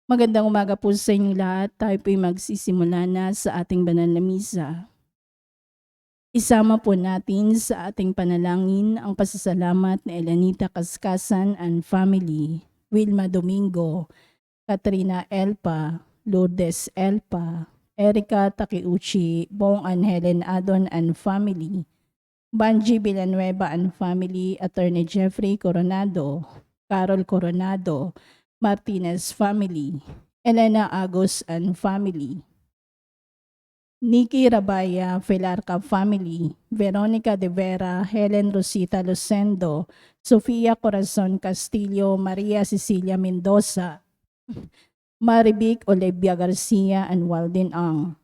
Magandang umaga po sa inyong lahat. Tayo po'y magsisimula na sa ating banal na misa. Isama po natin sa ating panalangin ang pasasalamat na Elenita Kaskasan and family, Wilma Domingo, Katrina Elpa, Lourdes Elpa, Erica Takiuchi, Bong and Helen Adon and family, Banji Villanueva and family, Attorney Jeffrey Coronado, Carol Coronado, Martinez family, Elena Agos and family, Nikki Rabaya Felarca family, Veronica de Vera, Helen Rosita Lucendo, Sofia Corazon Castillo, Maria Cecilia Mendoza, Marivic Olivia Garcia and Walden Ang.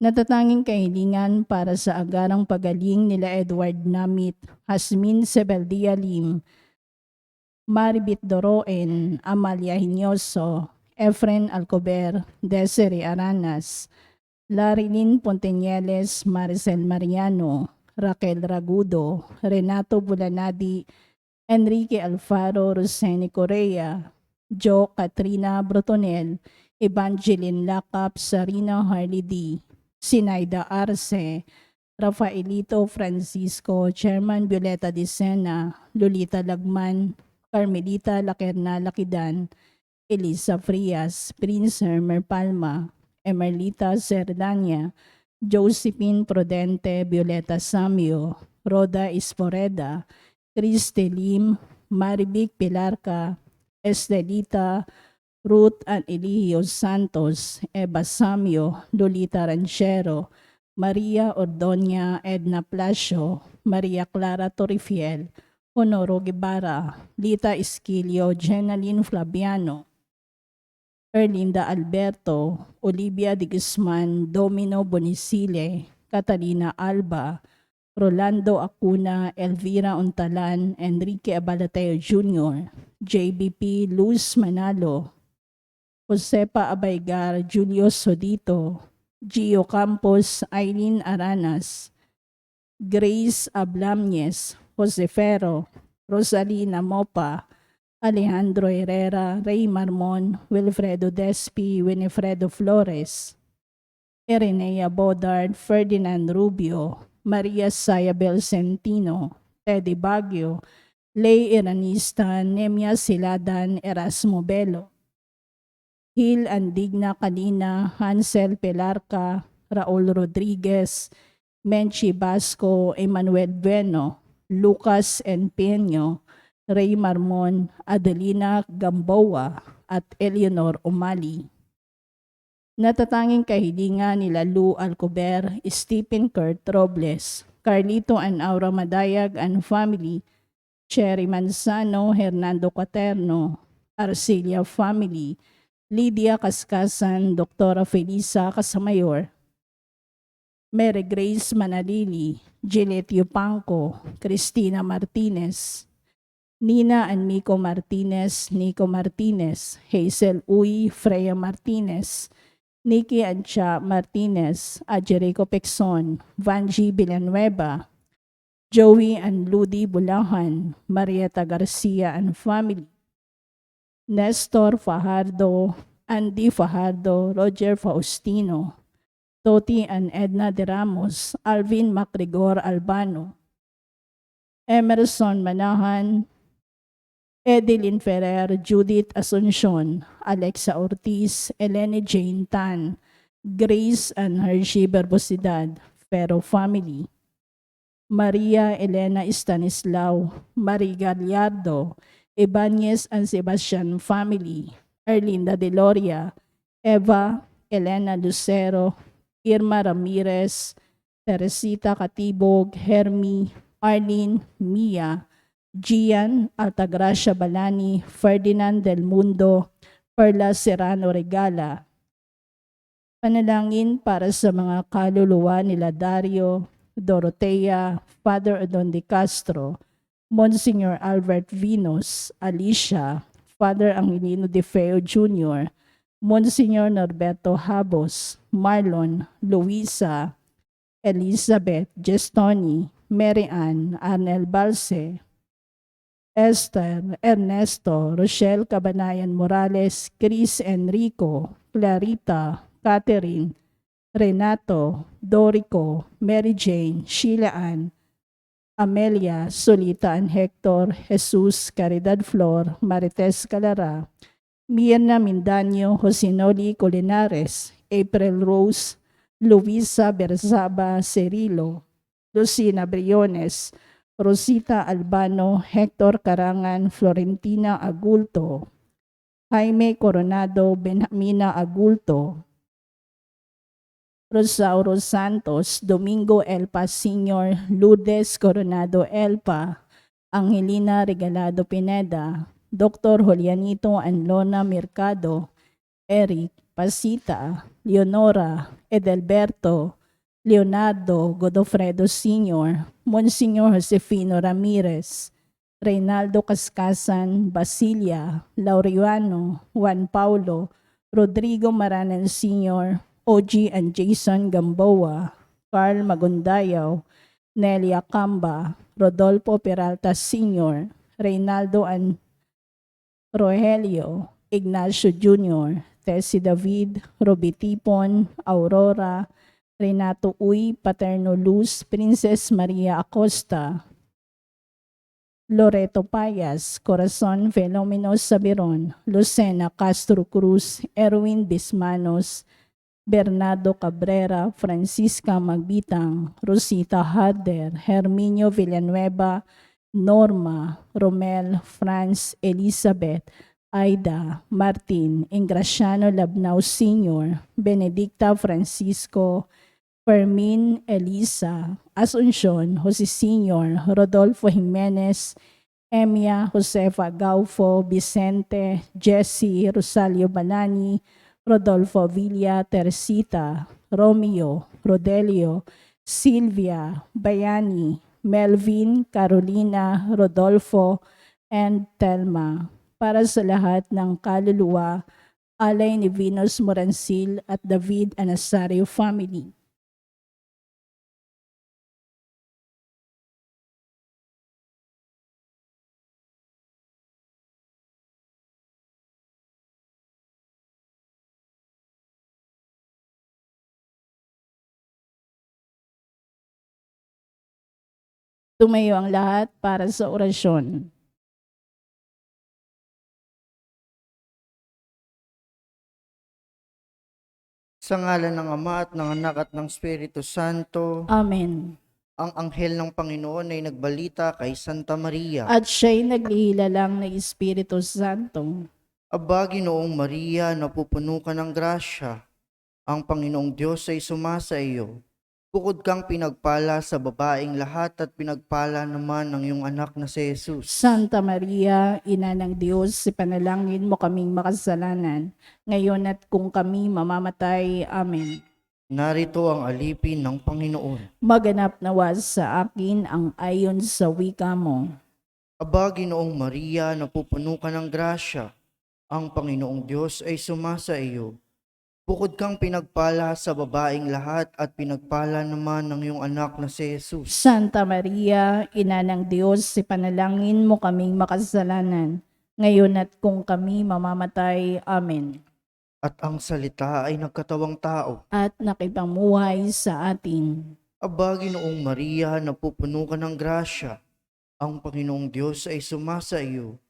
Natatanging kahilingan para sa agarang pagaling nila Edward Namit, Hasmin Sebeldia Lim, Maribit Doroen, Amalia Hinyoso, Efren Alcober, Desiree Aranas, Larilyn Ponteñeles, Maricel Mariano, Raquel Ragudo, Renato Bulanadi, Enrique Alfaro, Roseni Correa, Jo Katrina Brotonel, Evangeline Lacap, Sarina Harley D, Sinaida Arce, Rafaelito Francisco, Chairman Violeta Dicena, Lolita Lagman, Carmelita Lacerna Lakidan, Elisa Frias, Prince Hermer Palma, Emerlita Cerdania, Josephine Prudente, Violeta Samio, Roda Esporeda, Criste Lim, Marivic Pilarca, Estelita, Ruth and Eligio Santos, Eva Samio, Lolita Ranchero, Maria Ordoña, Edna Plasio, Maria Clara Torrifiel, Honoro Guevara, Lita Esquilio, Jenaline Flaviano, Erlinda Alberto, Olivia de Guzman, Domino Bonisile, Catalina Alba, Rolando Acuna, Elvira Untalan, Enrique Abalateo Jr., JBP Luz Manalo, Josepa Abaygar, Julio Sodito, Gio Campos, Aileen Aranas, Grace Ablamñez, Jose Ferro, Rosalina Mopa, Alejandro Herrera, Ray Marmon, Wilfredo Despi, Winifredo Flores, Irenea Bodard, Ferdinand Rubio, Maria Sayabel Centino, Teddy Baguio, Lay Iranista, Nemia Siladan, Erasmo Belo, Hil Andigna Kalina, Hansel Pelarca, Raul Rodriguez, Menchi Basco, Emmanuel Bueno, Lucas Enpeño, Ray Marmon, Adelina Gamboa, at Eleanor Umali. Natatanging kahilingan nila Lou Alcober, Stephen Kurt Robles, Carlito and Aura Madayag and family, Cherry Manzano, Hernando Quaterno, Arcelia family, Lydia Kaskasan, Doktora Felisa Casamayor, Mary Grace Manalili, Gillette Yupanco, Cristina Martinez, Nina and Nico Martinez, Hazel Uy, Freya Martinez, Nikki and Cha Martinez, Jericho Pexon, Vanji Villanueva, Joey and Ludi Bulahan, Marieta Garcia and family, Nestor Fajardo, Andy Fajardo, Roger Faustino, Toti and Edna de Ramos, Alvin Macrigor Albano, Emerson Manahan, Edeline Ferrer, Judith Asuncion, Alexa Ortiz, Eleni Jane Tan, Grace and Hershey Barbosidad, Ferro family, Maria Elena Stanislao, Marie Gallardo, Ibanez and Sebastian family, Erlinda De Loria, Eva, Elena Lucero, Irma Ramirez, Teresita Katibog, Hermi, Arlene, Mia, Gian Altagracia Balani, Ferdinand Del Mundo, Perla Serrano Regala. Panalangin para sa mga kaluluwa nila Dario, Dorotea, Father Adon de Castro, Monsignor Albert Vinos, Alicia, Father Angelino De Feo Jr., Monsignor Norberto Habos, Marlon, Luisa, Elizabeth Gestoni, Mary Ann, Arnel Balse, Esther, Ernesto, Rochelle Cabanayan Morales, Chris Enrico, Clarita, Catherine, Renato, Dorico, Mary Jane, Sheila Ann, Amelia, Solita and Hector, Jesus, Caridad Flor, Marites Calara, Mirna Mindanyo, Josinoli Colinares, April Rose, Luisa Berzaba Cerilo, Lucina Briones, Rosita Albano, Hector Carangan, Florentina Agulto, Jaime Coronado, Benjamina Agulto, Rosauro Santos, Domingo Elpa Sr., Lourdes Coronado Elpa, Angelina Regalado Pineda, Dr. Julianito Anlona Mercado, Eric Pasita, Leonora, Edelberto, Leonardo Godofredo Sr., Monsignor Josefino Ramirez, Reynaldo Cascasan, Basilia, Laureano, Juan Paulo, Rodrigo Maranan Sr., OG and Jason Gamboa, Carl Magundayaw, Nelia Camba, Rodolfo Peralta Sr., Reynaldo and Rogelio, Ignacio Jr., Tessie David, Roby Tipon, Aurora, Renato Uy, Paterno Luz, Princess Maria Acosta, Loreto Payas, Corazon Filomeno Sabiron, Lucena Castro Cruz, Erwin Bismanos, Bernardo Cabrera, Francisca Magbitang, Rosita Harder, Herminio Villanueva, Norma, Romel, Franz, Elizabeth, Aida, Martin, Ingraciano Labnao Sr., Benedicta Francisco, Fermin Elisa, Asuncion, Jose Sr., Rodolfo Jimenez, Emia Josefa Gaufo, Vicente, Jesse, Rosalio Banani, Rodolfo Villa, Teresita, Romeo, Rodelio, Silvia, Bayani, Melvin, Carolina, Rodolfo, and Telma. Para sa lahat ng kaluluwa, alay ni Venus Morancil at David Anasario family. Tumayo ang lahat para sa orasyon. Sa ngalan ng Ama at ng Anak at ng Espiritu Santo, Amen. ang anghel ng Panginoon ay nagbalita kay Santa Maria. At siya'y naglihilalang ng Espiritu Santo. Aba, Ginoong Maria, napupuno ka ng grasya. Ang Panginoong Diyos ay sumasa iyo. Bukod kang pinagpala sa babaeng lahat at pinagpala naman ng iyong anak na si Jesus. Santa Maria, Ina ng Diyos, ipanalangin mo kaming makasalanan, ngayon at kung kami mamamatay. Amen. Narito ang alipin ng Panginoon. Maganap nawa sa akin ang ayon sa wika mo. Aba, Ginoong Maria, napupuno ka ng grasya. Ang Panginoong Diyos ay sumasa iyo. Bukod kang pinagpala sa babaeng lahat at pinagpala naman ng iyong anak na si Jesus. Santa Maria, Ina ng Diyos, ipanalangin mo kaming makasalanan, ngayon at kung kami mamamatay. Amen. At ang salita ay nagkatawang tao. At nakipamuhay sa atin. Aba, Ginoong Maria, napupuno ka ng grasya. Ang Panginoong Diyos ay sumasa iyo.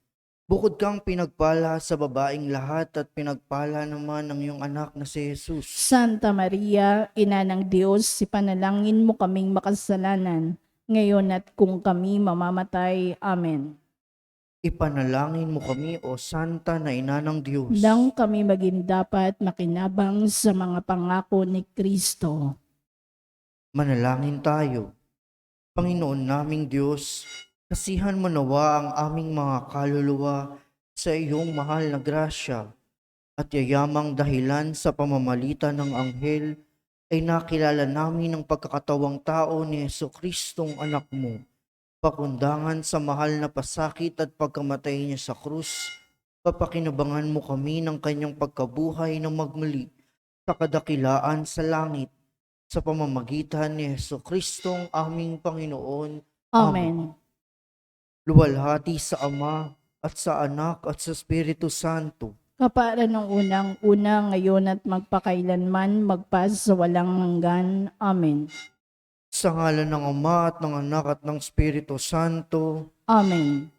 Bukod kang pinagpala sa babaeng lahat at pinagpala naman ng iyong anak na si Jesus. Santa Maria, Ina ng Diyos, ipanalangin mo kaming makasalanan, ngayon at kung kami mamamatay. Amen. Ipanalangin mo kami, O Santa na Ina ng Diyos. Nang kami maging dapat makinabang sa mga pangako ni Kristo. Manalangin tayo. Panginoon naming Diyos, kasihan mo nawa ang aming mga kaluluwa sa iyong mahal na grasya at yayamang dahilan sa pamamalitan ng anghel ay nakilala namin ang pagkakatawang tao ni Jesucristong anak mo, pakundangan sa mahal na pasakit at pagkamatay niya sa krus. Papakinabangan mo kami ng kanyang pagkabuhay na magmuli sa kadakilaan sa langit sa pamamagitan ni Jesucristong aming Panginoon. Amen. luwalhati sa Ama at sa Anak at sa Espiritu Santo. Kapara ng unang-una, ngayon at magpakailanman, magpas sa walang hanggan. Amen. Sa ngalan ng Ama at ng Anak at ng Espiritu Santo. Amen.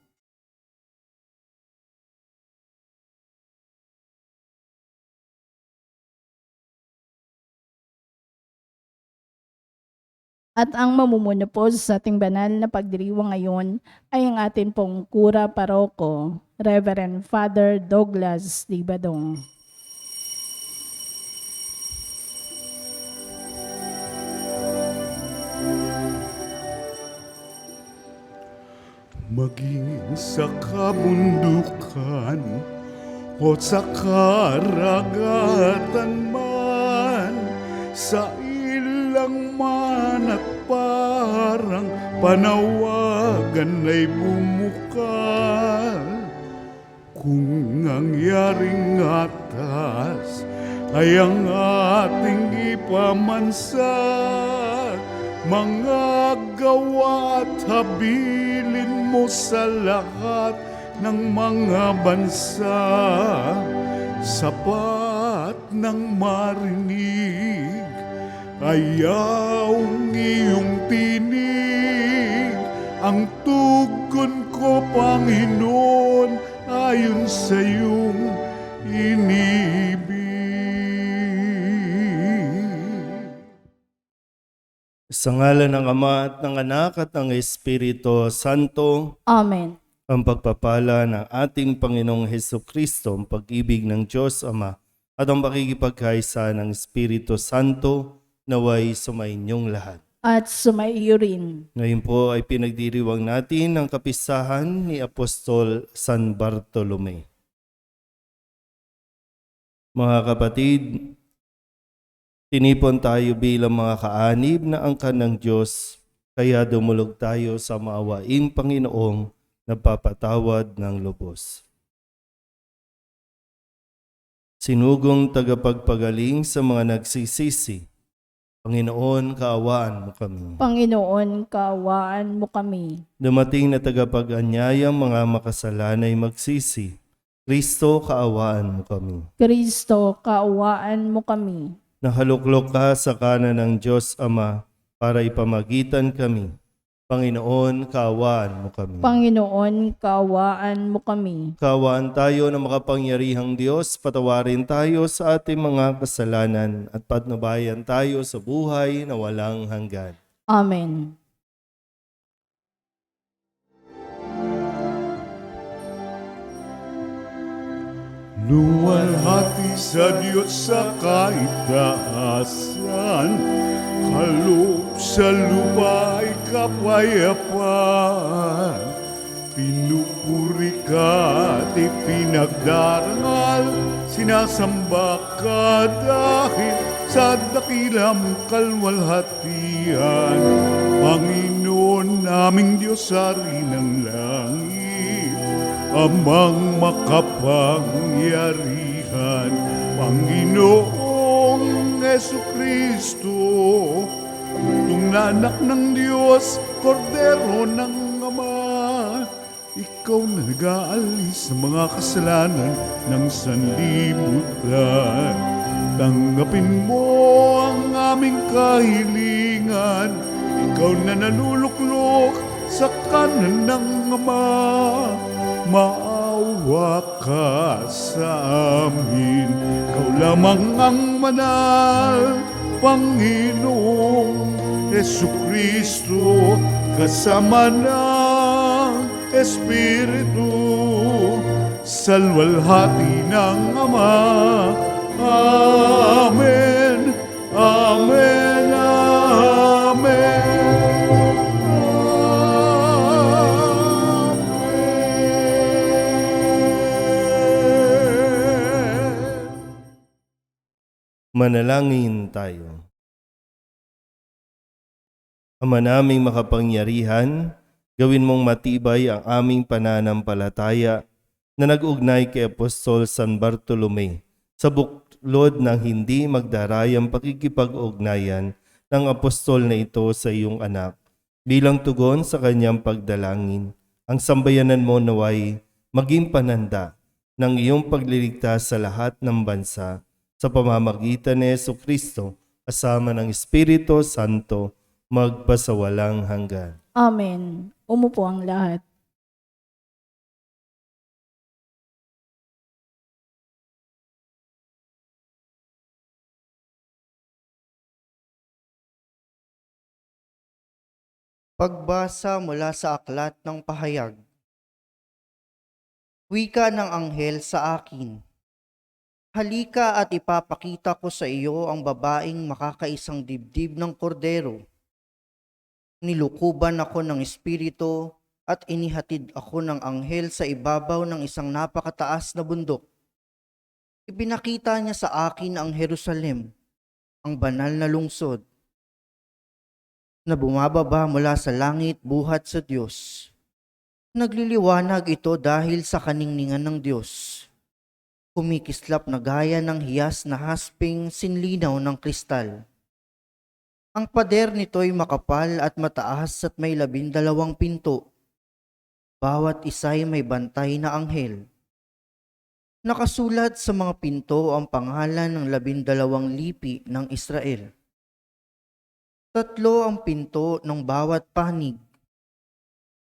At ang mamumuno po sa ating banal na pagdiriwang ngayon ay ang atin pong Kura Paroko, Reverend Father Douglas Dibadong. Maging sa kabundukan o sa karagatan man, sa ilang man at parang panawagan ay bumukal. Kung nangyaring atas ay ang ating ipamansag, mga gawa at habilin mo sa lahat ng mga bansa, sapat ng marinig ayaw iyong tinig. Ang tugon ko, Panginoon, ayon sa iyong inibig. Sa ngalan ng Ama at ng Anak at ng Espiritu Santo, Amen. ang pagpapala ng ating Panginoong Hesukristo, ang pag-ibig ng Diyos Ama, at ang pakikipagkaisa ng Espiritu Santo, naway sumainyong lahat. At sumaiyo rin. Ngayon po ay pinagdiriwang natin ang kapistahan ni Apostol San Bartolome. Mga kapatid, tinipon tayo bilang mga kaanib na angkan ng Diyos, kaya dumulog tayo sa maawaing Panginoong nagpapatawad ng lubos. Sinugong tagapagpagaling sa mga nagsisisi, Panginoon, kaawaan mo kami. Panginoon, kaawaan mo kami. Dumating na tagapag-anyayang mga makasalanay magsisi, Kristo, kaawaan mo kami. Kristo, kaawaan mo kami. Nahaluklok ka sa kanan ng Diyos Ama para ipamagitan kami. Panginoon, kaawaan mo kami. Panginoon, kaawaan mo kami. Kaawaan tayo ng makapangyarihang Diyos, patawarin tayo sa ating mga kasalanan at patnubayan tayo sa buhay na walang hanggan. Amen. Luwalhati sa Diyos sa kaitaasan, kaloob sa lupa ay kapayapaan. Pinupuri ka at ipinagdarangal, sinasamba ka dahil sa dakilang kalwalhatian. Panginoon naming Diyos, Hari ng langit, Amang makapangyarihan, Panginoong Jesucristo, Tutong na anak ng Diyos, Kordero ng Ama, ikaw na nag-aalis sa mga kasalanan ng sanlibutan. Tanggapin mo ang aming kahilingan, ikaw na nanuluklok sa kanan ng Ama. Maawa ka sa amin, ikaw lamang ang manal, Panginoong Jesucristo, kasama ng Espiritu, sa luwalhati ng Ama. Amen, Amen, Amen. Manalangin tayo. Ama naming makapangyarihan, gawin mong matibay ang aming pananampalataya na nag-ugnay kay Apostol San Bartolome sa buklod ng hindi magdarayang pakikipag-ugnayan ng apostol na ito sa iyong anak bilang tugon sa kanyang pagdalangin ang sambayanan mo naway maging pananda ng iyong pagliligtas sa lahat ng bansa sa pamamagitan ni Jesucristo kasama ng Espiritu Santo magpasawalang hanggan. Amen. Umupo ang lahat. Pagbasa mula sa aklat ng pahayag. Wika ng anghel sa akin. Halika at ipapakita ko sa iyo ang babaeng makakaisang dibdib ng kordero. Nilukuban ako ng espiritu at inihatid ako ng anghel sa ibabaw ng isang napakataas na bundok. Ipinakita niya sa akin ang Jerusalem, ang banal na lungsod, na bumababa mula sa langit buhat sa Diyos. Nagliliwanag ito dahil sa kaningningan ng Diyos. Kumikislap na gaya ng hiyas na hasping sinlinaw ng kristal. Ang pader nito'y makapal at mataas at may 12 pinto. Bawat isa'y may bantay na anghel. Nakasulat sa mga pinto ang pangalan ng 12 lipi ng Israel. 3 ang pinto ng bawat panig.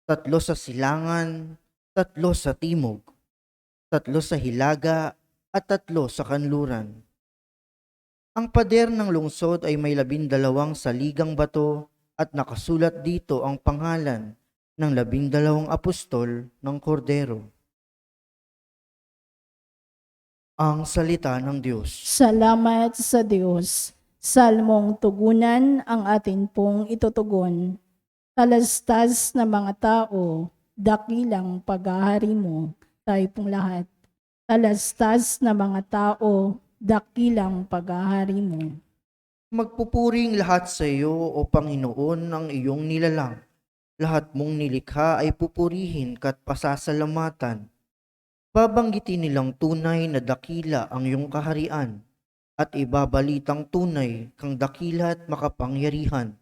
3 sa silangan, 3 sa timog, 3 sa hilaga, at 3 sa kanluran. Ang pader ng lungsod ay may 12 saligang bato at nakasulat dito ang pangalan ng 12 apostol ng Kordero. Ang salita ng Diyos. Salamat sa Diyos. Salmong tugunan ang atin pong itutugon. Talastas na mga tao, dakilang paghahari mo, tayo pong lahat. Talastas na mga tao, dakilang paghahari mo. Magpupuring lahat sa iyo, O Panginoon, ang iyong nilalang. Lahat mong nilikha ay pupurihin ka't pasasalamatan. Babanggitin nilang tunay na dakila ang iyong kaharian at ibabalitang tunay kang dakila at makapangyarihan.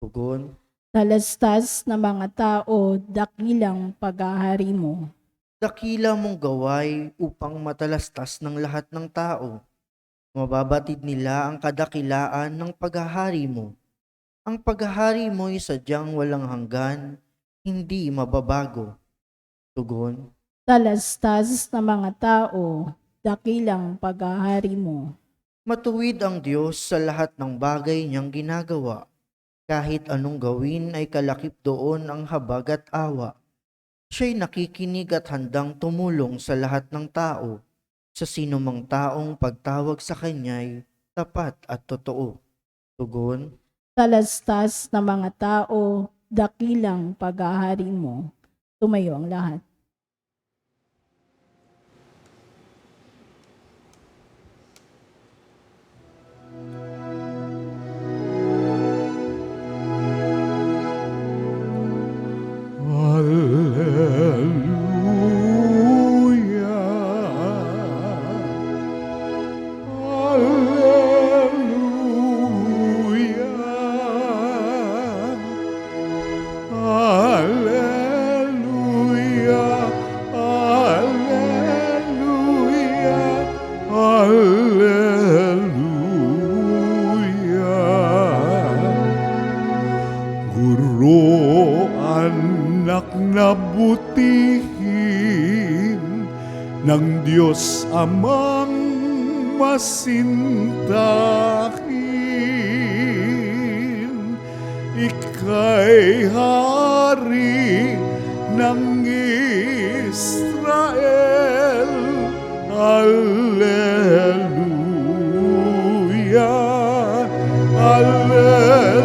Tugon. Talastas na mga tao, dakilang paghahari mo. Dakila mong gaway upang matalastas ng lahat ng tao. Mababatid nila ang kadakilaan ng paghahari mo. Ang paghahari mo'y sadyang walang hanggan, hindi mababago. Tugon. Talastas na mga tao, dakilang paghahari mo. Matuwid ang Diyos sa lahat ng bagay niyang ginagawa. Kahit anong gawin ay kalakip doon ang habag at awa. Siya'y nakikinig at handang tumulong sa lahat ng tao. Sa sinumang taong pagtawag sa Kanya'y tapat at totoo. Tugon. Talastas na mga tao, dakilang paghahari mo. Tumayo ang lahat. Guro, anak na butihin ng Diyos amang masintakin. Ika'y hari ng Israel. Alleluia, Alleluia.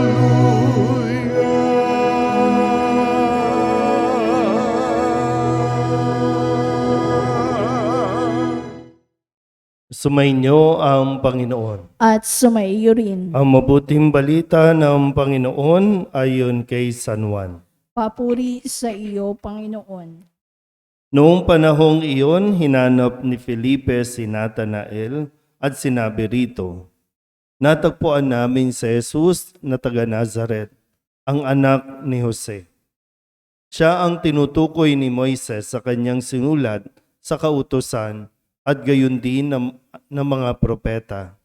Sumainyo ang Panginoon. At sumaiyo rin. Ang mabuting balita ng Panginoon ayon kay San Juan. Papuri sa iyo, Panginoon. Noong panahong iyon, hinanap ni Felipe si Natanael at sinabi rito, "Natagpuan namin si Jesus na taga Nazaret, ang anak ni Jose." Siya ang tinutukoy ni Moises sa kanyang sinulat sa kautusan at gayon din ng mga propeta.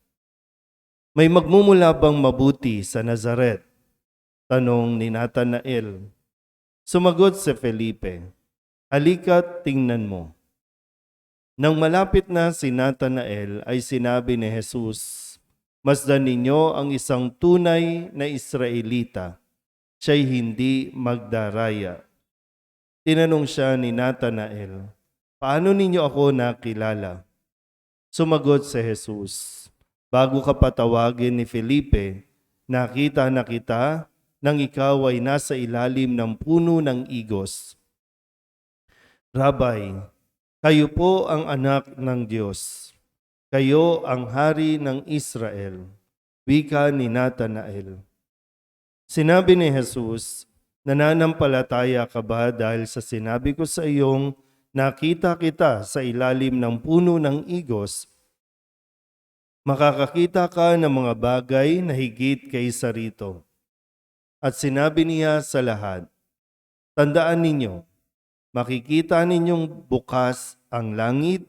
May magmumula bang mabuti sa Nazaret? Tanong ni Natanael. Sumagot si Felipe, halika't tingnan mo. Nang malapit na si Natanael ay sinabi ni Jesus, masdan ninyo ang isang tunay na Israelita, siya'y hindi magdaraya. Tinanong siya ni Natanael, paano ninyo ako nakilala? Sumagot si Jesus, bago ka patawagin ni Felipe, nakita na kita nang ikaw ay nasa ilalim ng puno ng igos. Rabay, kayo po ang anak ng Diyos. Kayo ang hari ng Israel. Wika ni Natanael. Sinabi ni Jesus, nananampalataya ka ba dahil sa sinabi ko sa iyong nakita kita sa ilalim ng puno ng igos? Makakakita ka ng mga bagay na higit kaysa rito. At sinabi niya sa lahat, tandaan ninyo, makikita ninyong bukas ang langit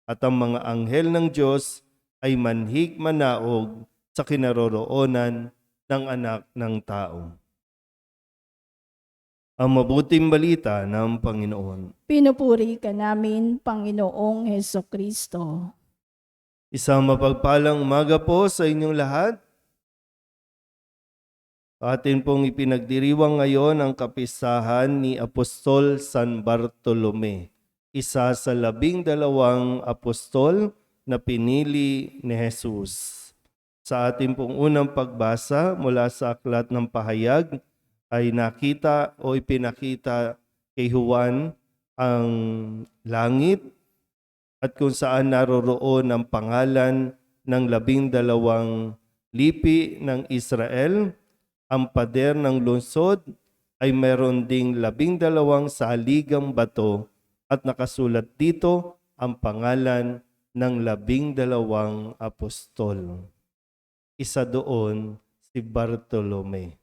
at ang mga anghel ng Diyos ay manhik manaog sa kinaroroonan ng anak ng tao. Ang mabuting balita ng Panginoon. Pinupuri ka namin, Panginoong Hesukristo. Isang mapagpalang umaga po sa inyong lahat. Atin pong ipinagdiriwang ngayon ang kapistahan ni Apostol San Bartolome, isa sa 12 apostol na pinili ni Jesus. Sa atin pong unang pagbasa mula sa Aklat ng Pahayag ay nakita o ipinakita kay Juan ang langit at kung saan naroroon ang pangalan ng 12 lipi ng Israel. Ang pader ng lungsod ay meron ding 12 saligang bato at nakasulat dito ang pangalan ng 12 apostol. Isa doon si Bartolome.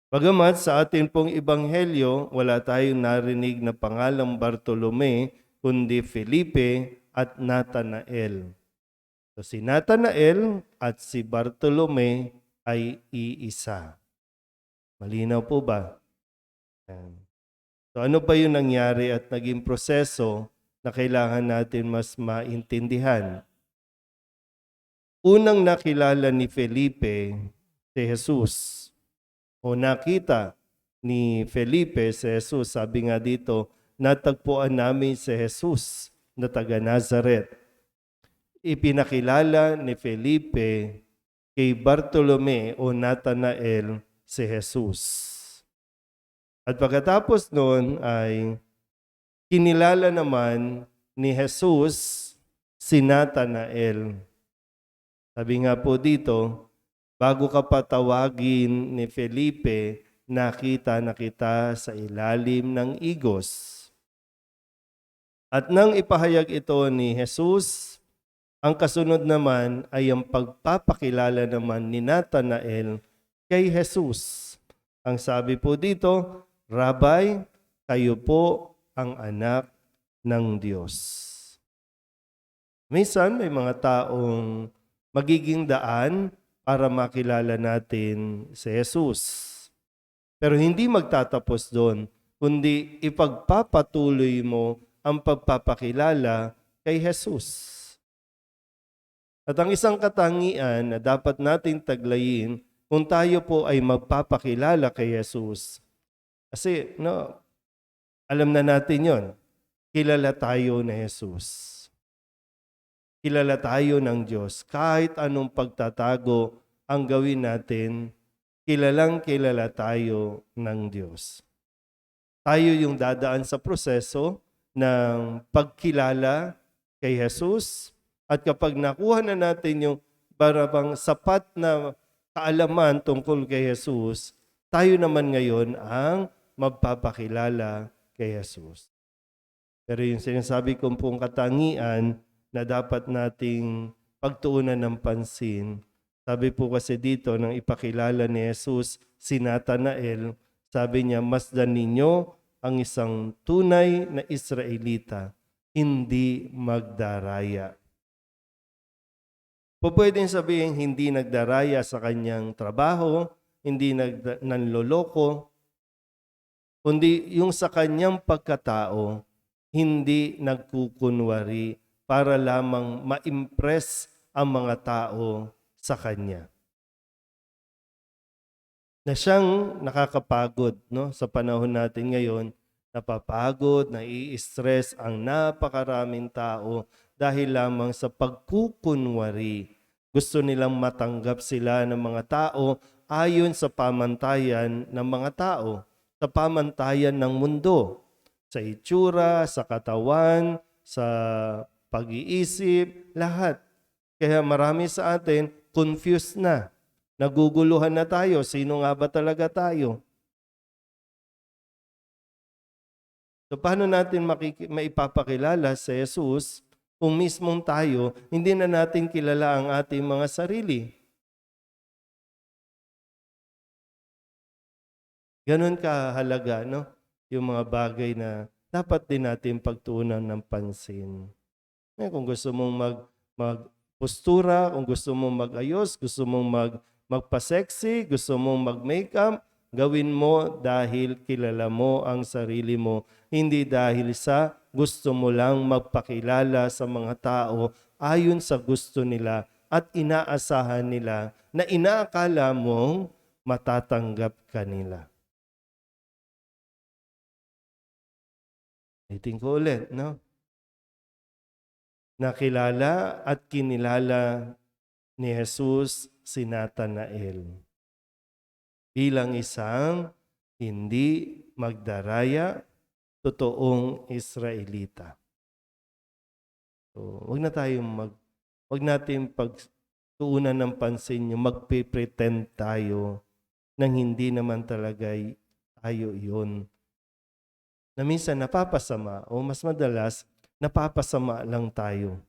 Bagamat sa atin pong ebanghelyo, wala tayong narinig na pangalang Bartolome, kundi Felipe at Natanael. So si Natanael at si Bartolome ay iisa. Malinaw po ba? Yan. So ano pa yung nangyari at naging proseso na kailangan natin mas maintindihan? Unang nakilala ni Felipe si Jesus o nakita ni Felipe si Jesus. Sabi nga dito, natagpuan namin si Jesus na taga Nazaret. Ipinakilala ni Felipe kay Bartolome o Natanael si Jesus. At pagkatapos noon ay kinilala naman ni Jesus si Natanael. Sabi nga po dito, bago ka patawagin ni Felipe, nakita na kita sa ilalim ng igos. At nang ipahayag ito ni Jesus, ang kasunod naman ay ang pagpapakilala naman ni Natanael kay Jesus. Ang sabi po dito, Rabay, kayo po ang anak ng Diyos. Minsan may mga taong magiging daan para makilala natin si Jesus. Pero hindi magtatapos doon, kundi ipagpapatuloy mo ang pagpapakilala kay Jesus. At ang isang katangian na dapat nating taglayin kung tayo po ay magpapakilala kay Jesus. Kasi alam na natin yon, kilala tayo ni Jesus. Kilala tayo ng Diyos. Kahit anong pagtatago ang gawin natin, kilalang kilala tayo ng Diyos. Tayo yung dadaan sa proseso ng pagkilala kay Jesus. At kapag nakuha na natin yung barabang sapat na kaalaman tungkol kay Jesus, tayo naman ngayon ang magpapakilala kay Jesus. Pero yung sinasabi kong pong katangian na dapat nating pagtuunan ng pansin, sabi po kasi dito nang ipakilala ni Jesus si Natanael, Sabi niya, masdan ninyo ang isang tunay na Israelita, hindi magdaraya. Pwedeng sabihin hindi nagdaraya sa kanyang trabaho, hindi nanloloko, kundi yung sa kanyang pagkatao, hindi nagkukunwari para lamang ma-impress ang mga tao sa kanya. Na siyang nakakapagod, no? Sa panahon natin ngayon, napapagod, nai-stress ang napakaraming tao dahil lamang sa pagkukunwari. Gusto nilang matanggap sila ng mga tao ayon sa pamantayan ng mga tao, sa pamantayan ng mundo, sa itsura, sa katawan, sa pag-iisip, lahat. Kaya marami sa atin confused na. Naguguluhan na tayo. Sino nga ba talaga tayo? So paano natin maipapakilala si Jesus kung mismong tayo, hindi na natin kilala ang ating mga sarili? Ganun kahalaga, no? Yung mga bagay na dapat din natin pagtuunan ng pansin. Kung gusto mong magpostura, kung gusto mong magayos, gusto mong magpa-sexy, gusto mong mag-makeup, gawin mo dahil kilala mo ang sarili mo, hindi dahil sa gusto mo lang magpakilala sa mga tao ayon sa gusto nila at inaasahan nila na inaakala mong matatanggap ka nila. Itin ko ulit, no? Nakilala at kinilala ni Jesus si Natanael bilang isang hindi magdaraya, totoong Israelita. So, wag natin pagtuunan ng pansin yung magpe-pretend tayo nang hindi naman talaga tayo yun. Na minsan napapasama o mas madalas napapasama lang tayo.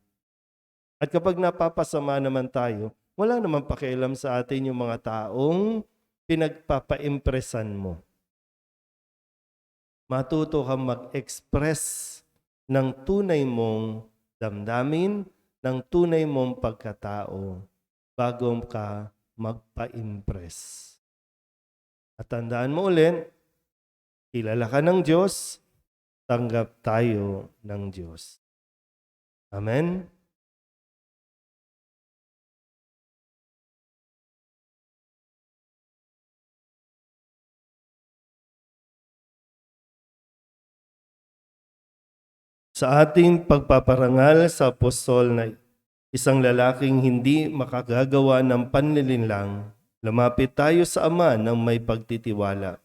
At kapag napapasama naman tayo, wala naman pakialam sa atin yung mga taong pinagpapa-impressan mo. Matuto kang mag-express ng tunay mong damdamin, ng tunay mong pagkatao bago ka magpa-impress. At tandaan mo ulit, kilala ka ng Diyos, tanggap tayo ng Diyos. Amen? Sa ating pagpaparangal sa apostol na isang lalaking hindi makagagawa ng panlilinlang, lumapit tayo sa Ama ng may pagtitiwala.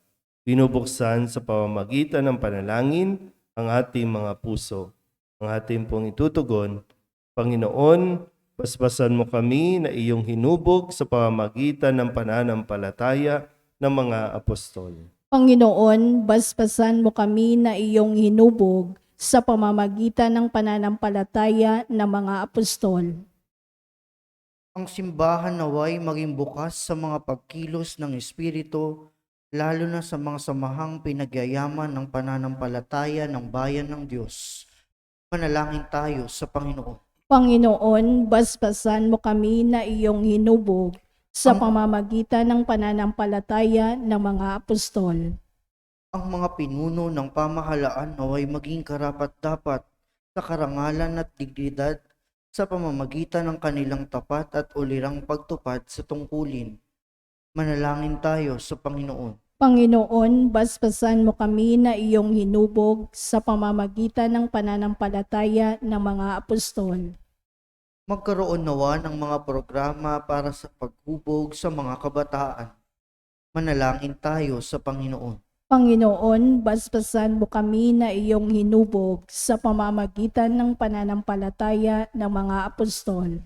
Binubuksan sa pamamagitan ng panalangin ang ating mga puso. Ang ating pong itutugon, Panginoon, basbasan mo kami na iyong hinubog sa pamamagitan ng pananampalataya ng mga apostol. Panginoon, basbasan mo kami na iyong hinubog sa pamamagitan ng pananampalataya ng mga apostol. Ang simbahan naway maging bukas sa mga pagkilos ng Espiritu, lalo na sa mga samahang pinagyayaman ng pananampalataya ng bayan ng Diyos. Manalangin tayo sa Panginoon. Panginoon, basbasan mo kami na iyong hinubog sa pamamagitan ng pananampalataya ng mga apostol. Ang mga pinuno ng pamahalaan naway maging karapat-dapat sa karangalan at dignidad sa pamamagitan ng kanilang tapat at ulirang pagtupad sa tungkulin. Manalangin tayo sa Panginoon. Panginoon, basbasan mo kami na iyong hinubog sa pamamagitan ng pananampalataya ng mga apostol. Magkaroon nawa ng mga programa para sa paghubog sa mga kabataan. Manalangin tayo sa Panginoon. Panginoon, basbasan mo kami na iyong hinubog sa pamamagitan ng pananampalataya ng mga apostol.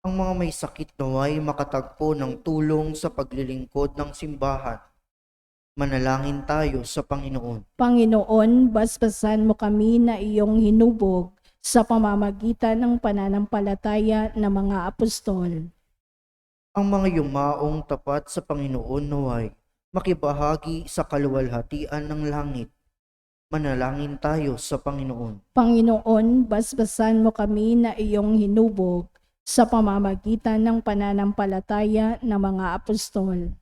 Ang mga may sakit naway makatagpo ng tulong sa paglilingkod ng simbahan. Manalangin tayo sa Panginoon. Panginoon, basbasan mo kami na iyong hinubog sa pamamagitan ng pananampalataya ng mga apostol. Ang mga yumaong tapat sa Panginoon naway makibahagi sa kaluwalhatian ng langit. Manalangin tayo sa Panginoon. Panginoon, basbasan mo kami na iyong hinubog sa pamamagitan ng pananampalataya ng mga apostol.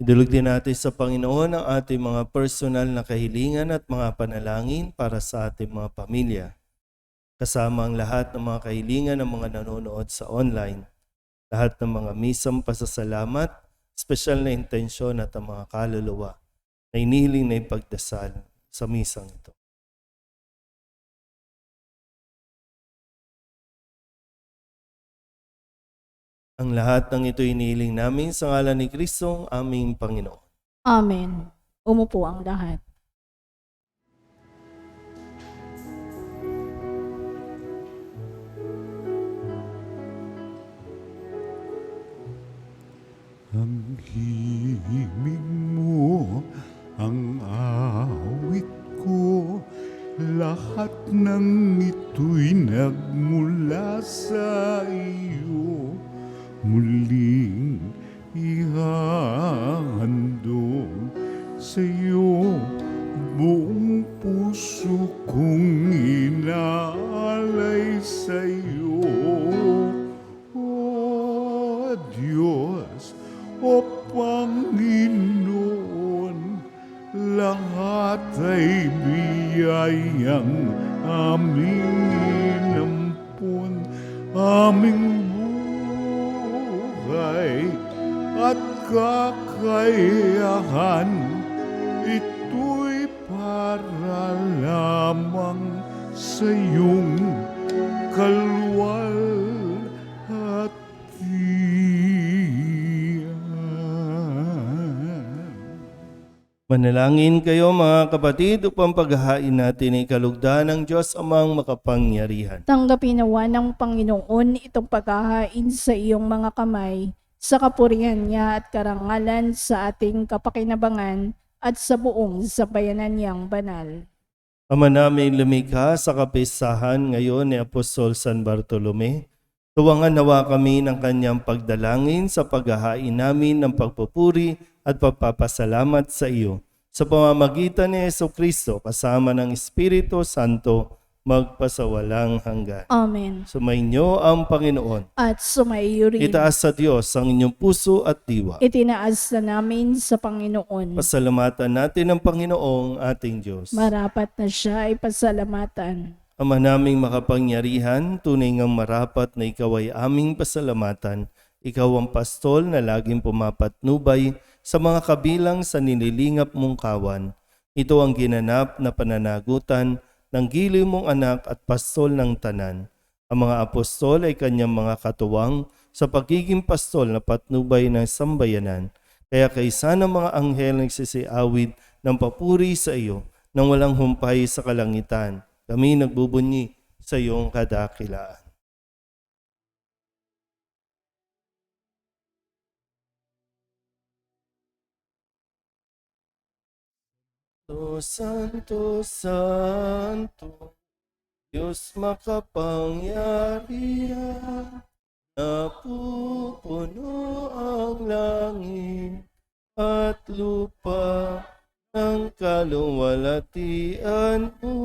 Idulog din natin sa Panginoon ang ating mga personal na kahilingan at mga panalangin para sa ating mga pamilya. Kasama ang lahat ng mga kahilingan ng mga nanonood sa online. Lahat ng mga misang pasasalamat, espesyal na intensyon at ang mga kaluluwa na inihiling na ipagdasal sa misang ito. Ang lahat ng ito inihiling namin sa ngalan ni Kristong aming Panginoon. Amen. Umupo ang lahat. Ang himig mo, ang awit ko, lahat ng ito'y nagmula sa iyo. Muling ihahandog sa iyo, buong puso kong inaalay sa iyo. O Diyos, o Panginoon, lahat ay biyayang aming inampun, aming buhay at kakayahan, ito'y para lamang sa iyong Manalangin kayo mga kapatid upang paghahain natin ay kalugdan ng Diyos amang makapangyarihan. Tanggapin nawa ng Panginoon itong paghahain sa iyong mga kamay, sa kapurihan niya at karangalan sa ating kapakinabangan at sa buong sambayanan niyang banal. Ama namin lumikha sa kapistahan ngayon ni Apostol San Bartolome, tuwangan nawa kami ng kanyang pagdalangin sa paghahain namin ng pagpupuri at pagpapasalamat sa iyo. Sa pamamagitan ni Jesucristo kasama ng Espiritu Santo, magpasawalang hanggan. Amen. Sumainyo ang Panginoon. At sumaiyo rin. Itaas sa Diyos ang inyong puso at diwa. Itinaas na namin sa Panginoon. Pasalamatan natin ang Panginoong ating Diyos. Marapat na siya ay pasalamatan. Ama naming makapangyarihan, tunay ngang marapat na ikaw ay aming pasalamatan. Ikaw ang pastol na laging pumapatnubay sa mga kabilang sa nililingap mong kawan. Ito ang ginanap na pananagutan ng giliw mong anak at pastol ng tanan. Ang mga apostol ay kanyang mga katuwang sa pagiging pastol na patnubay ng sambayanan. Kaya kaysa ng mga anghel nagsisiawid ng papuri sa iyo nang walang humpay sa kalangitan, kami nagbubunyi sa iyong kadakilaan. Santo, Santo, Diyos makapangyarihan, napupuno ang langit at lupa ng kaluwalhatian mo.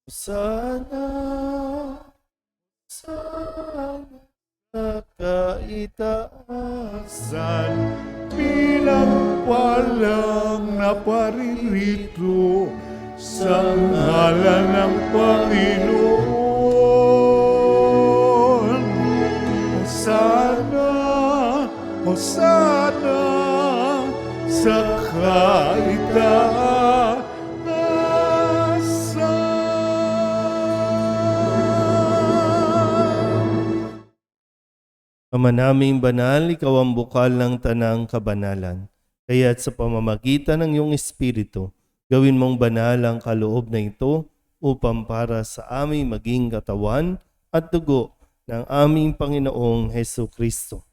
Sana sa kaitaasan, pinagpalang naparirito sa ngalan ng Panginoon. Hosana sa kaitaasan. Ama naming banal, ikaw ang bukal ng tanang kabanalan. Kaya't sa pamamagitan ng iyong Espiritu, gawin mong banal ang kaloob na ito upang para sa aming maging katawan at dugo ng aming Panginoong Hesukristo.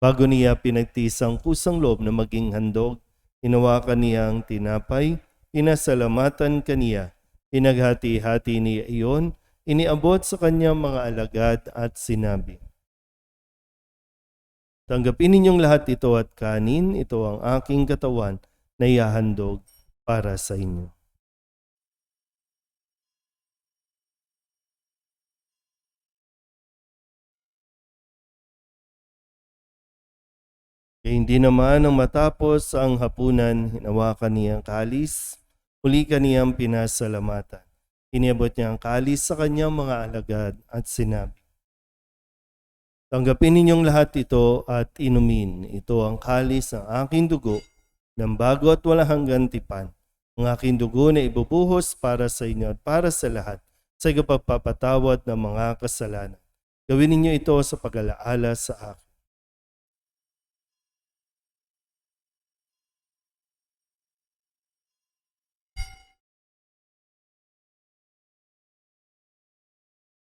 Bago niya pinagtiis ang kusang loob na maging handog, hinawakan niya ang tinapay, pinasalamatan kaniya, pinaghati-hati niya iyon, iniabot sa kanyang mga alagad at sinabi, Tanggapin ninyong lahat ito at kanin, ito ang aking katawan na ihahandog para sa inyo. Kaya hindi naman nang matapos ang hapunan, hinawakan niya ang kalis, muli kaniyang pinasalamatan. Iniabot niya ang kalis sa kanyang mga alagad at sinabi, tanggapin ninyong lahat ito at inumin. Ito ang kalis ng aking dugo, ng bago at walang hanggang tipan. Ang aking dugo na ibubuhos para sa inyo at para sa lahat sa pagpapatawad ng mga kasalanan. Gawin ninyo ito sa pag-alaala sa akin.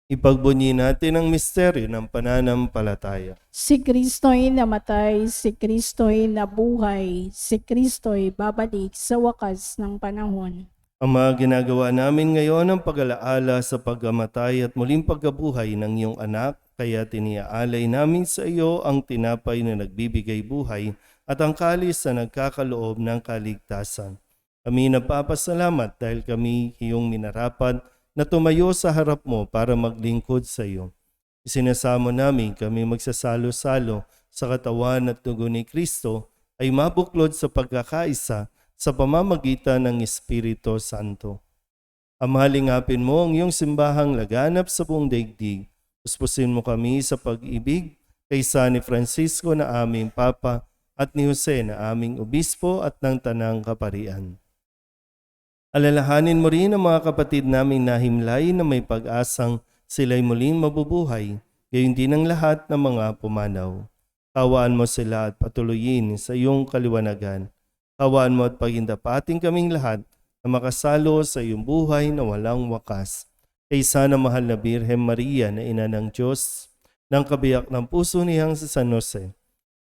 Ipagbunyi natin ang misteryo ng pananampalataya. Si Kristo'y namatay, si Kristo'y nabuhay, si Kristo'y babalik sa wakas ng panahon. Ang mga ginagawa namin ngayon ang pag-alaala sa pagkamatay at muling pagkabuhay ng iyong anak, kaya tiniaalay namin sa iyo ang tinapay na nagbibigay buhay at ang kalis na nagkakaloob ng kaligtasan. Kami nagpapasalamat dahil kami iyong minarapat na tumayo sa harap mo para maglingkod sa iyo. Isinasamo namin kami magsasalo-salo sa katawan at dugo ni Kristo ay mabuklod sa pagkakaisa sa pamamagitan ng Espiritu Santo. Amahalingapin mo ang iyong simbahang laganap sa buong daigdig. Puspusin mo kami sa pag-ibig kay San Francisco na aming Papa at ni Jose na aming Obispo at ng Tanang Kaparian. Alalahanin mo rin ang mga kapatid naming nahimlay na may pag-asang sila'y muling mabubuhay, gayon din ang lahat ng mga pumanaw. Kawaan mo sila at patuloyin sa iyong kaliwanagan. Kawaan mo at pagindapating kaming lahat na makasalo sa iyong buhay na walang wakas. Kaysa na mahal na Birhen Maria na ina ng Diyos, ng kabiyak ng puso niyang sa San Jose.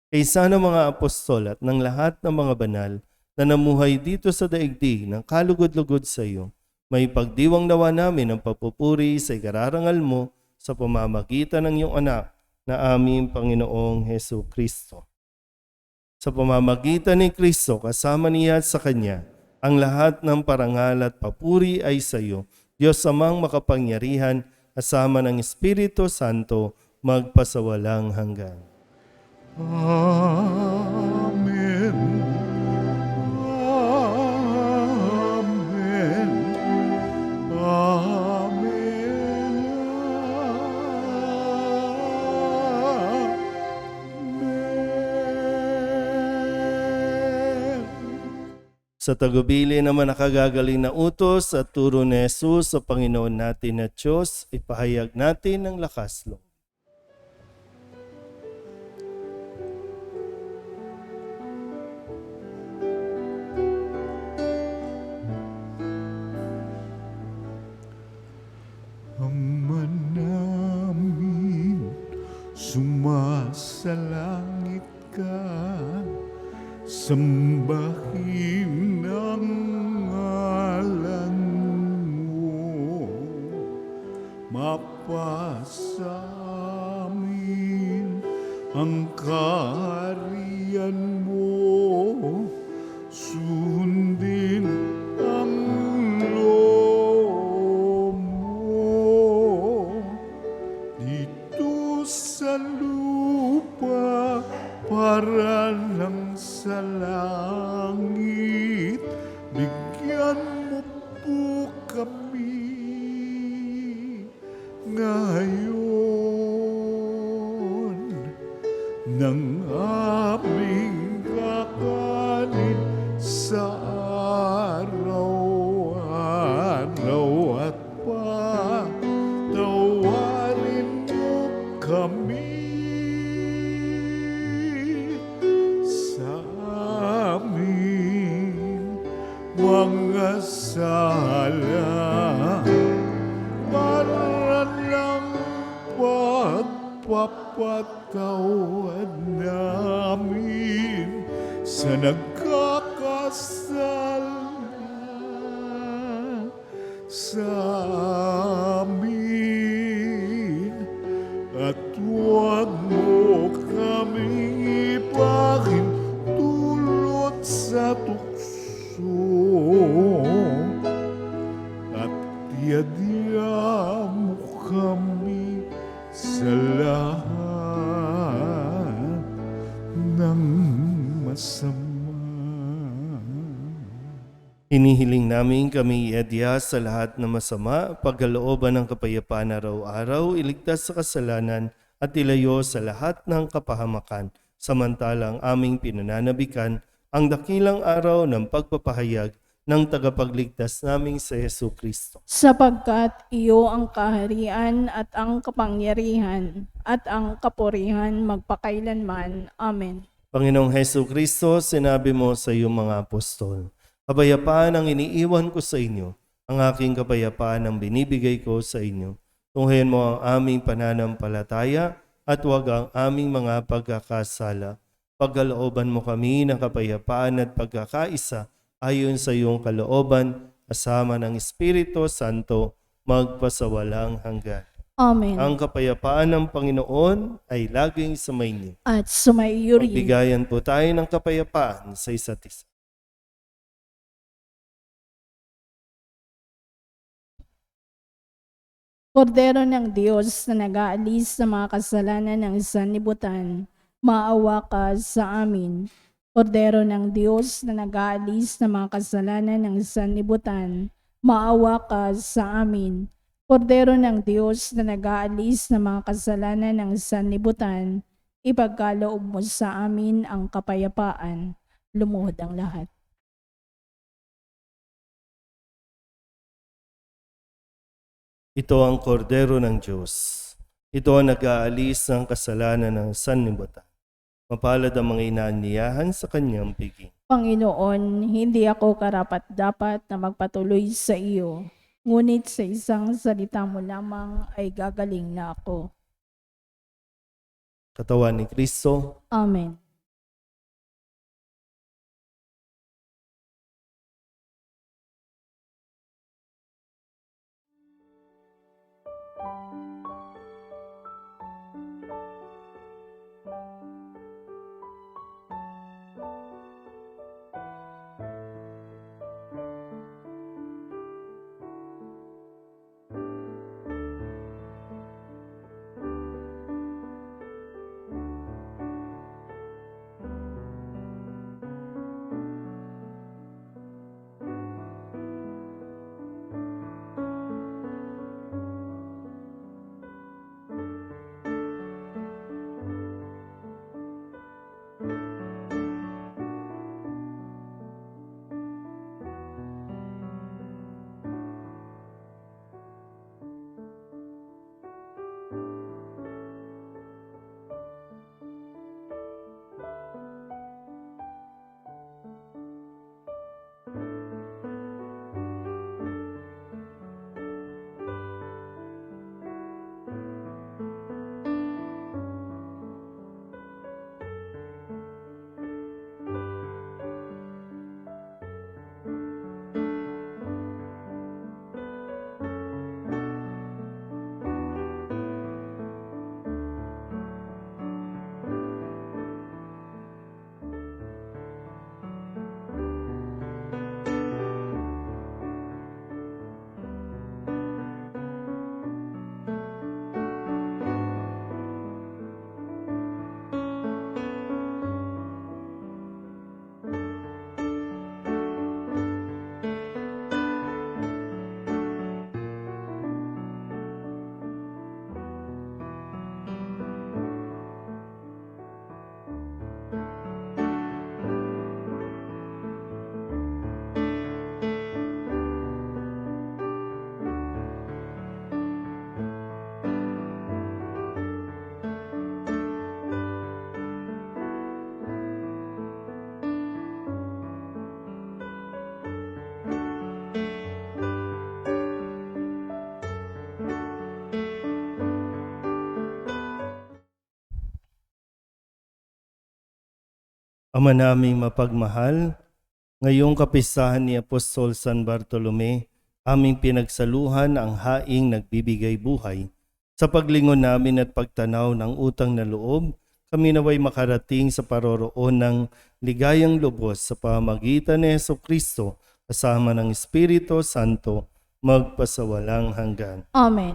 Kaysa na mga apostol at ng lahat ng mga banal na namuhay dito sa daigdig ng kalugod-lugod sa iyo, may pagdiwang nawa namin ang papupuri sa ikararangal mo sa pamamagitan ng iyong anak na aming Panginoong Hesu Kristo. Sa pamamagitan ni Kristo kasama niya at sa Kanya, ang lahat ng parangal at papuri ay sa iyo, Diyos amang makapangyarihan, kasama ng Espiritu Santo, magpasawalang hanggan. Amen. Amen. Amen. Sa tagubili naman nakagagaling na utos at turo ni Jesus sa Panginoon natin na Diyos, ipahayag natin ng lakas loob. Ama namin, sumasalangit ka, sambahin ang ngalan mo, mapasa amin ang kaharian mo, sundin ang loob mo dito sa lupa para lang sa langit. Bigyan mo po kami ngayon ng aming kakanin sa araw-araw at patawarin mo kami sa aming mga sala para lang pagpapatawad namin sa nagkakasala sa amin, at huwag mo kaming sa tukso at tiyadya mo kami sa lahat ng masama. Hinihiling namin kami iadya sa lahat ng masama, pagkalooban ng kapayapaan araw-araw, iligtas sa kasalanan at ilayo sa lahat ng kapahamakan. Samantalang aming pinananabikan ang dakilang araw ng pagpapahayag ng tagapagligtas naming sa Yesu Kristo. Sapagkat iyo ang kaharian at ang kapangyarihan at ang kapurihan magpakailanman. Amen. Panginoong Hesu Kristo, sinabi mo sa iyong mga apostol, "Kapayapaan ang iniiwan ko sa inyo, ang aking kapayapaan ang binibigay ko sa inyo. Tunghayan mo ang aming pananampalataya at huwag ang aming mga pagkakasala. Pagkalooban mo kami ng kapayapaan at pagkakaisa ayon sa iyong kalooban, kasama ng Espiritu Santo, magpasawalang hanggan." Amen. Ang kapayapaan ng Panginoon ay laging sumainyo. At sumaiyo rin. Magbigayan po tayo ng kapayapaan sa isa't isa. Kordero ng Diyos na nag-aalis sa mga kasalanan ng sanlibutan, maawa ka sa amin. Kordero ng Diyos na nag-aalis sa mga kasalanan ng sanlibutan, maawa ka sa amin. Kordero ng Diyos na nag-aalis sa mga kasalanan ng sanlibutan, ipagkaloob mo sa amin ang kapayapaan. Lumuhod ang lahat. Ito ang kordero ng Diyos. Ito ang nag-aalis ng kasalanan ng sanlibutan. Mapalad ang mga inaanyayahan sa kanyang piging. Panginoon, hindi ako karapat-dapat na magpatuloy sa iyo, ngunit sa isang salita mo lamang ay gagaling na ako. Katawan ni Kristo, Amen. Ama naming mapagmahal, ngayong kapistahan ni Apostol San Bartolome, aming pinagsaluhan ang haing nagbibigay buhay. Sa paglingon namin at pagtanaw ng utang na loob, kami naway makarating sa paroroon ng ligayang lubos sa pamagitan ni Jesucristo kasama ng Espiritu Santo magpasawalang hanggan. Amen.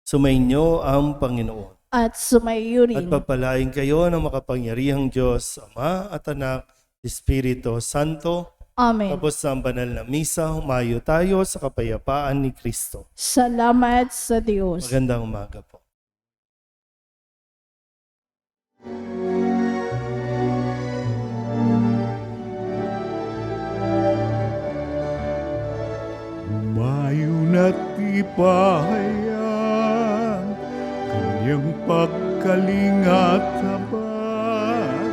Sumainyo ang Panginoon. At sumayo At rin. papalain kayo ng makapangyarihang Diyos, Ama at Anak, Espiritu Santo. Amen. Tapos sa banal na misa, humayo tayo sa kapayapaan ni Kristo. Salamat sa Diyos. Magandang umaga po. Mayo na't ipahayan kanyang pagkalingat habang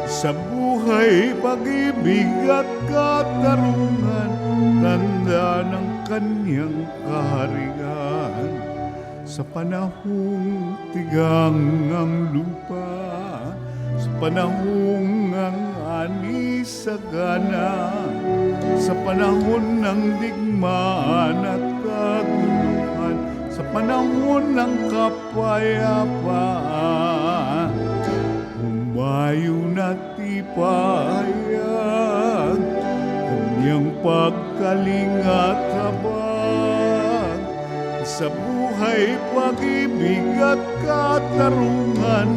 sa buhay, pag-ibig at katarungan, tanda ng kanyang kaharian. Sa panahong tigang ang lupa, sa panahong ang ani sagana, sa panahon ng digmaan at kaguluhan, sa panahon ng kapayapaan, humayo na't ipahayag kanyang pagkalingat habang sa buhay, pag-ibig at katarungan,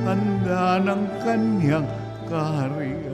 tanda ng kanyang kaharian.